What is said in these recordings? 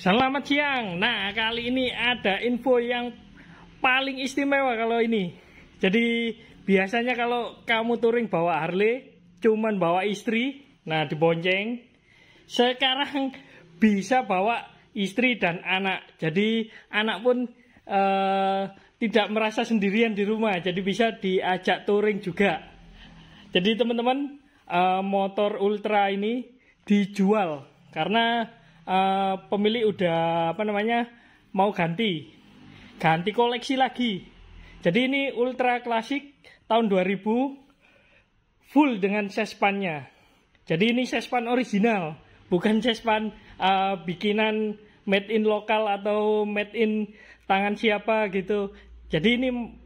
Selamat siang. Nah, kali ini ada info yang paling istimewa kalau ini. Jadi, biasanya kalau kamu touring bawa Harley, cuman bawa istri, nah dibonceng. Sekarang bisa bawa istri dan anak. Jadi, anak pun tidak merasa sendirian di rumah. Jadi, bisa diajak touring juga. Jadi, teman-teman, motor Ultra ini dijual karena pemilik udah mau ganti koleksi lagi. Jadi ini Ultra Classic tahun 2000 full dengan sespannya. Jadi ini sespan original, bukan sespan bikinan made in lokal atau made in tangan siapa gitu. Jadi ini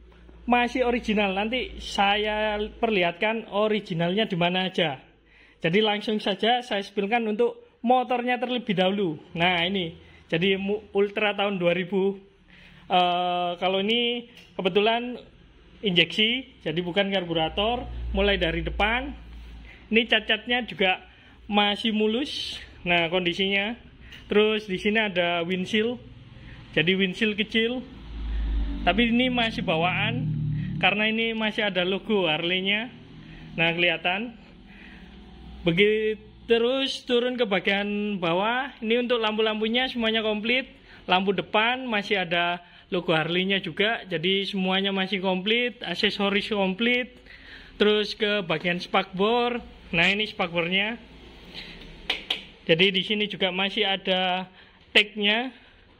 masih original. Nanti saya perlihatkan originalnya di mana aja. Jadi langsung saja saya spillkan untuk motornya terlebih dahulu. Nah ini, jadi Ultra tahun 2000. Kalau ini kebetulan injeksi, jadi bukan karburator. Mulai dari depan, ini cat-catnya juga masih mulus. Nah kondisinya. Terus di sini ada windshield, jadi windshield kecil. Tapi ini masih bawaan, karena ini masih ada logo Harley-nya. Nah kelihatan. Begitu. Terus turun ke bagian bawah, ini untuk lampu-lampunya semuanya komplit. Lampu depan masih ada logo Harley-nya juga, jadi semuanya masih komplit, aksesoris komplit. Terus ke bagian spakbor, nah ini spakbornya. Jadi di sini juga masih ada tag-nya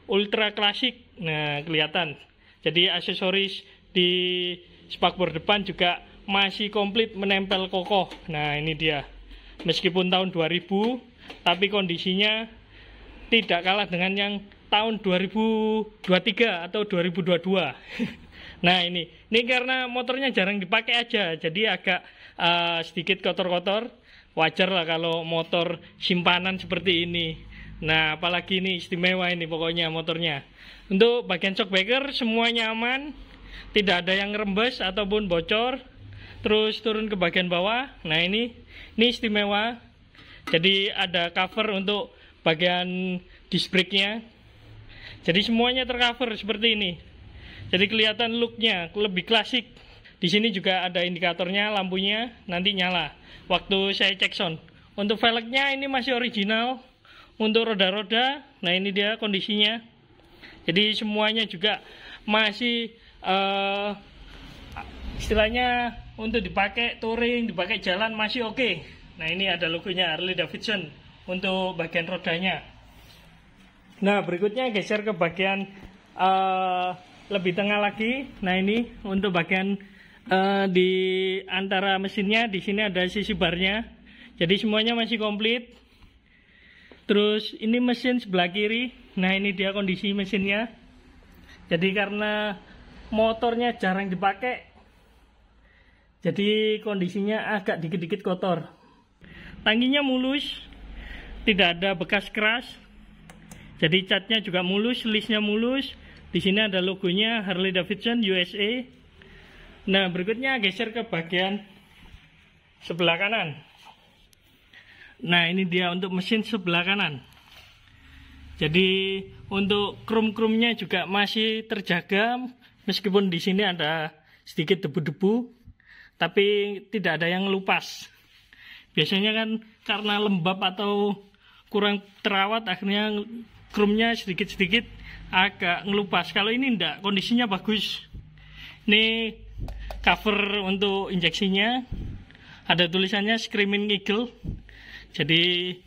Ultra Classic, nah kelihatan. Jadi aksesoris di spakbor depan juga masih komplit menempel kokoh. Nah ini dia. Meskipun tahun 2000, tapi kondisinya tidak kalah dengan yang tahun 2023 atau 2022. Nah ini karena motornya jarang dipakai aja, jadi agak sedikit kotor-kotor. Wajar lah kalau motor simpanan seperti ini. Nah apalagi ini istimewa ini pokoknya motornya. Untuk bagian shockbreaker semuanya aman, tidak ada yang rembes ataupun bocor. Terus turun ke bagian bawah, nah ini istimewa. Jadi ada cover untuk bagian disc brake-nya. Jadi semuanya tercover seperti ini. Jadi kelihatan look-nya lebih klasik. Di sini juga ada indikatornya, lampunya nanti nyala waktu saya cek sound. Untuk velgnya ini masih original. Untuk roda-roda, nah ini dia kondisinya. Jadi semuanya juga masih istilahnya untuk dipakai touring, dipakai jalan masih oke. Nah ini ada logonya Harley Davidson untuk bagian rodanya. Nah berikutnya geser ke bagian lebih tengah lagi. Nah ini untuk bagian di antara mesinnya, di sini ada sisi barnya. Jadi semuanya masih komplit. Terus ini mesin sebelah kiri. Nah ini dia kondisi mesinnya. Jadi karena motornya jarang dipakai, jadi kondisinya agak dikit-dikit kotor. Tangkinya mulus, tidak ada bekas keras. Jadi catnya juga mulus, listnya mulus. Di sini ada logonya Harley Davidson USA. Nah berikutnya geser ke bagian sebelah kanan. Nah ini dia untuk mesin sebelah kanan. Jadi untuk krum-krumnya juga masih terjaga, meskipun di sini ada sedikit debu-debu. Tapi tidak ada yang lupas. Biasanya kan karena lembab atau kurang terawat, akhirnya krumnya sedikit-sedikit agak ngelupas. Kalau ini enggak, kondisinya bagus. Ini cover untuk injeksinya. Ada tulisannya Screaming Eagle. Jadi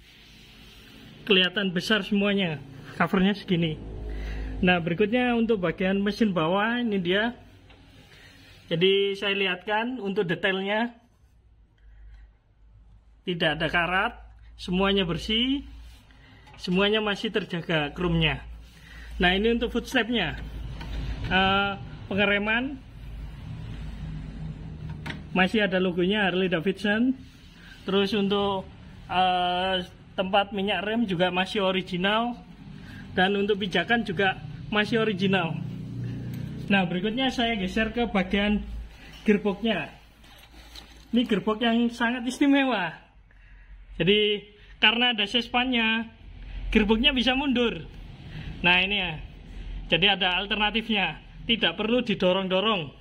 kelihatan besar semuanya. Covernya segini. Nah berikutnya untuk bagian mesin bawah, ini dia. Jadi saya lihatkan untuk detailnya, tidak ada karat, semuanya bersih, semuanya masih terjaga krumnya. Nah ini untuk footstepnya, pengereman masih ada logonya Harley Davidson. Terus untuk tempat minyak rem juga masih original, dan untuk pijakan juga masih original. Nah berikutnya saya geser ke bagian gearboxnya. Ini gearbox yang sangat istimewa. Jadi karena ada sespannya, gearboxnya bisa mundur. Nah ini ya, jadi ada alternatifnya, tidak perlu didorong-dorong,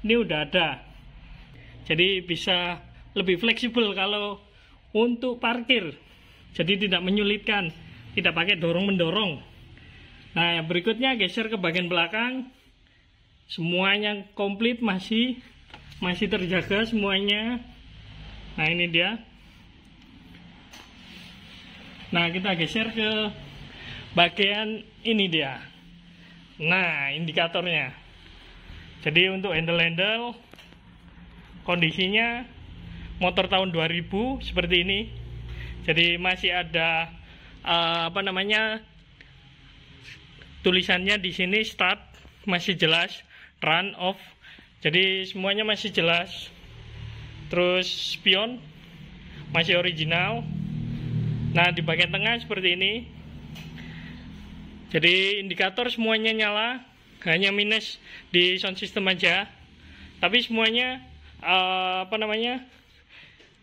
ini udah ada. Jadi bisa lebih fleksibel kalau untuk parkir, jadi tidak menyulitkan, tidak pakai dorong-mendorong. Nah yang berikutnya geser ke bagian belakang, semuanya komplit, masih terjaga semuanya. Nah ini dia. Nah kita geser ke bagian ini dia. Nah indikatornya. Jadi untuk handle kondisinya motor tahun 2000 seperti ini. Jadi masih ada tulisannya di sini start, masih jelas, run off. Jadi semuanya masih jelas. Terus spion masih original. Nah di bagian tengah seperti ini. Jadi indikator semuanya nyala, hanya minus di sound system aja. Tapi semuanya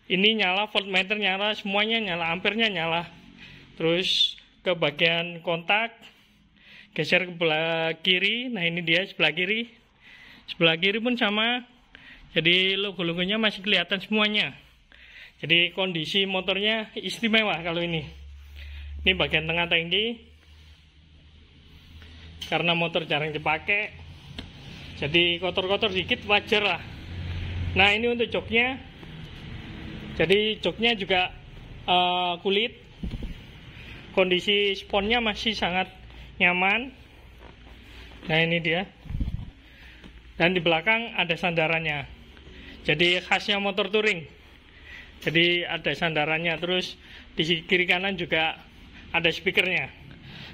ini nyala, voltmeter nyala, semuanya nyala, ampernya nyala. Terus ke bagian kontak, geser ke sebelah kiri. Nah ini dia sebelah kiri. Sebelah kiri pun sama. Jadi logo-logonya masih kelihatan semuanya. Jadi kondisi motornya istimewa kalau ini. Ini bagian tengah tangki. Karena motor jarang dipakai, jadi kotor-kotor dikit wajar lah. Nah ini untuk joknya. Jadi joknya juga kulit. Kondisi sponnya masih sangat nyaman. Nah ini dia. Dan di belakang ada sandarannya. Jadi khasnya motor touring. Jadi ada sandarannya. Terus di kiri kanan juga ada speakernya.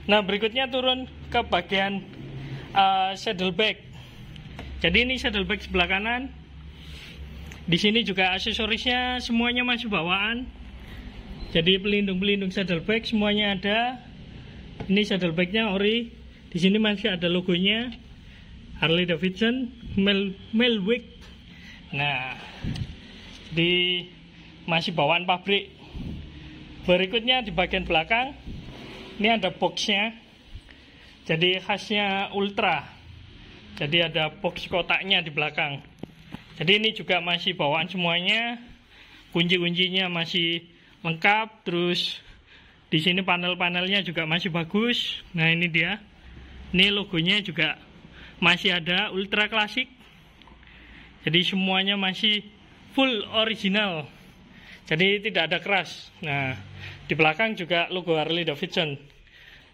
Nah berikutnya turun ke bagian saddlebag. Jadi ini saddlebag sebelah kanan. Di sini juga aksesorisnya semuanya masih bawaan. Jadi pelindung-pelindung saddlebag semuanya ada. Ini saddlebagnya ori. Di sini masih ada logonya Harley Davidson Melwick. Nah, di masih bawaan pabrik. Berikutnya di bagian belakang, ini ada boxnya. Jadi khasnya Ultra. Jadi ada box kotaknya di belakang. Jadi ini juga masih bawaan semuanya. Kunci-kuncinya masih lengkap. Terus di sini panel-panelnya juga masih bagus. Nah ini dia. Ini logonya juga masih ada, Ultra Classic. Jadi semuanya masih full original. Jadi tidak ada keras. Nah di belakang juga logo Harley Davidson.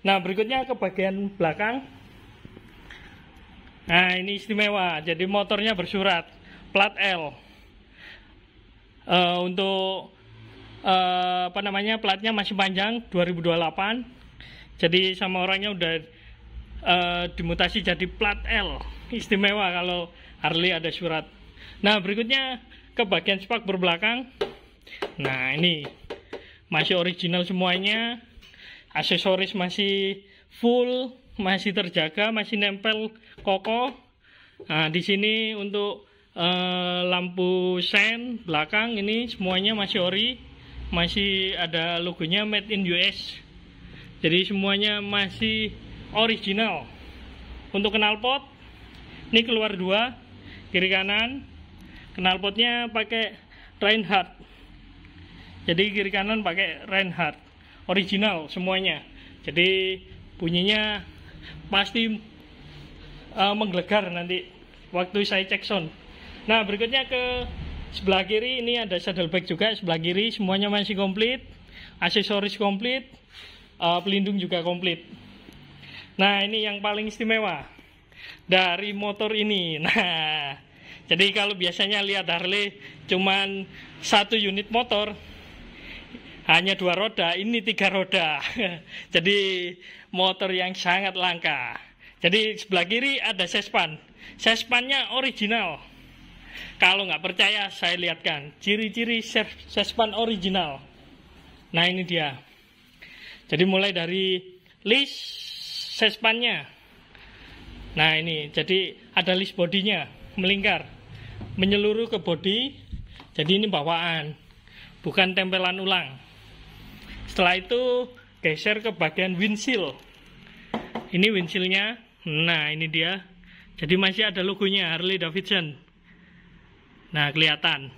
Nah berikutnya ke bagian belakang. Nah ini istimewa. Jadi motornya bersurat plat L. Untuk platnya masih panjang 2028. Jadi sama orangnya udah dimutasi jadi plat L. Istimewa kalau Harley ada surat. Nah berikutnya ke bagian spakbor belakang. Nah ini masih original semuanya. Aksesoris masih full, masih terjaga, masih nempel kokoh. Nah di sini untuk lampu sen belakang ini semuanya masih ori, masih ada logonya made in US. Jadi semuanya masih original. Untuk knalpot ini keluar dua, kiri kanan. Knalpotnya pakai Reinhardt. Jadi kiri kanan pakai Reinhardt, original semuanya. Jadi bunyinya pasti menggelegar nanti waktu saya cek sound. Nah berikutnya ke sebelah kiri, ini ada saddlebag juga sebelah kiri, semuanya masih komplit, aksesoris komplit, pelindung juga komplit. Nah ini yang paling istimewa dari motor ini. Nah jadi kalau biasanya lihat Harley cuman satu unit motor, hanya 2 roda, ini 3 roda. Jadi motor yang sangat langka. Jadi sebelah kiri ada sespan, sespannya original. Kalau nggak percaya saya lihatkan ciri-ciri sespan original. Nah ini dia. Jadi mulai dari list sespannya. Nah ini, jadi ada list bodinya melingkar, menyeluruh ke bodi. Jadi ini bawaan, bukan tempelan ulang. Setelah itu geser ke bagian windshield. Ini windshieldnya. Nah, ini dia. Jadi masih ada logonya Harley Davidson. Nah, kelihatan.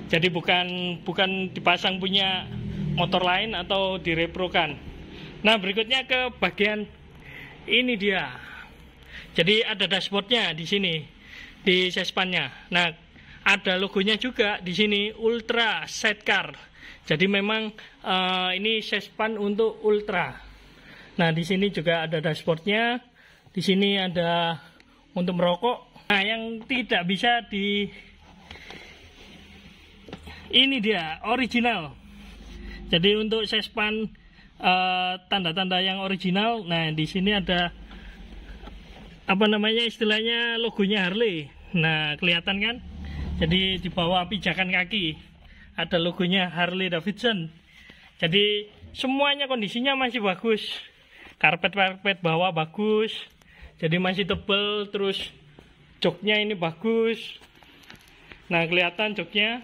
Jadi bukan dipasang punya motor lain atau direprokan. Nah, berikutnya ke bagian ini dia. Jadi ada dashboardnya di sini, di sespannya. Nah, ada logonya juga di sini, Ultra Sidecar. Jadi memang ini sespan untuk Ultra. Nah, di sini juga ada dashboardnya. Di sini ada untuk merokok. Nah, yang tidak bisa ini dia original. Jadi untuk sespan tanda-tanda yang original. Nah, di sini ada apa namanya istilahnya logonya Harley. Nah, kelihatan kan? Jadi di bawah pijakan kaki ada logonya Harley Davidson. Jadi semuanya kondisinya masih bagus. Karpet bawah bagus. Jadi masih tebal, terus joknya ini bagus. Nah, kelihatan joknya.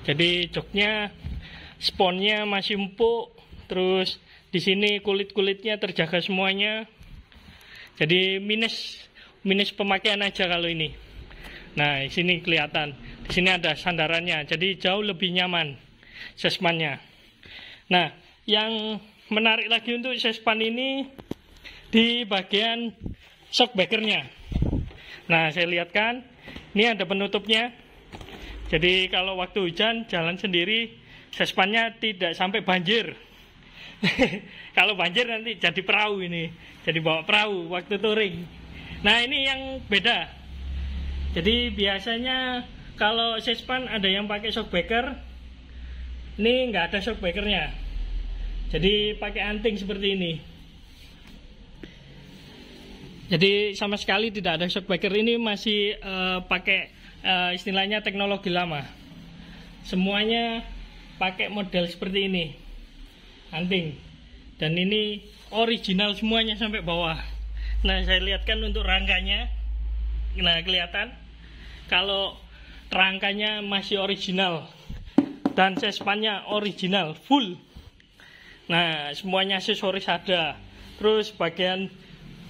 Jadi joknya, sponnya masih empuk. Terus di sini kulit-kulitnya terjaga semuanya. Jadi minus pemakaian aja kalau ini. Nah, di sini kelihatan. Di sini ada sandarannya. Jadi jauh lebih nyaman sespannya. Nah, yang menarik lagi untuk sespan ini di bagian shockbreakernya. Nah, saya lihatkan. Ini ada penutupnya. Jadi kalau waktu hujan jalan sendiri, sespannya tidak sampai banjir. Kalau banjir nanti jadi perahu ini. Jadi bawa perahu waktu touring. Nah, ini yang beda. Jadi biasanya kalau sespan ada yang pakai shockbreaker. Ini nggak ada shockbreakernya. Jadi pakai anting seperti ini. Jadi sama sekali tidak ada shockbreaker. Ini masih pakai istilahnya teknologi lama. Semuanya pakai model seperti ini, anting. Dan ini original semuanya sampai bawah. Nah, saya lihatkan untuk rangkanya. Nah, kelihatan kalau rangkanya masih original dan sespannya original full. Nah, semuanya aksesoris ada. Terus bagian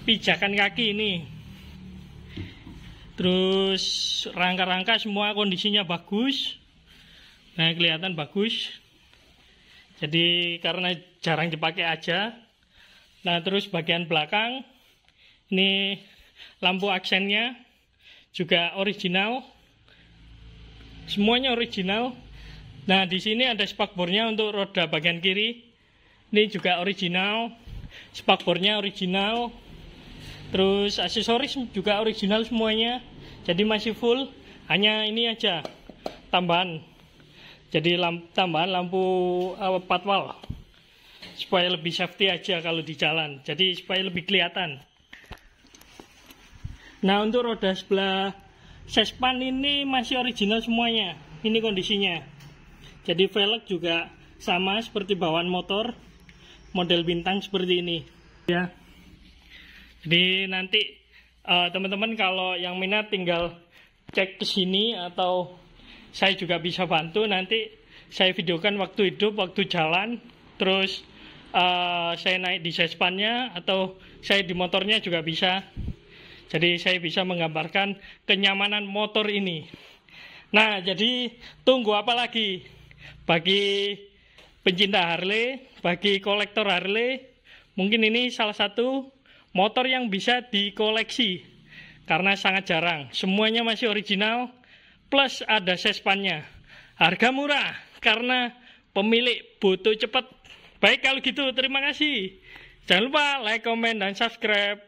pijakan kaki ini, terus rangka-rangka semua kondisinya bagus. Nah, kelihatan bagus. Jadi karena jarang dipakai aja. Nah, terus bagian belakang ini lampu aksennya juga original. Semuanya original. Nah, di sini ada spakbornya untuk roda bagian kiri. Ini juga original. Spakbornya original. Terus aksesoris juga original semuanya. Jadi masih full. Hanya ini aja tambahan. Jadi tambahan lampu patwal supaya lebih safety aja kalau di jalan. Jadi supaya lebih kelihatan. Nah, untuk roda sebelah sespan ini masih original semuanya. Ini kondisinya. Jadi velg juga sama seperti bawaan motor, model bintang seperti ini. Ya. Jadi nanti teman-teman kalau yang minat tinggal cek ke sini atau saya juga bisa bantu. Nanti saya videokan waktu hidup, waktu jalan. Terus saya naik di sespannya atau saya di motornya juga bisa. Jadi saya bisa menggambarkan kenyamanan motor ini. Nah, jadi tunggu apa lagi? Bagi pencinta Harley, bagi kolektor Harley, mungkin ini salah satu motor yang bisa dikoleksi. Karena sangat jarang. Semuanya masih original. Plus ada sespannya. Harga murah karena pemilik butuh cepat. Baik, kalau gitu terima kasih. Jangan lupa like, komen, dan subscribe.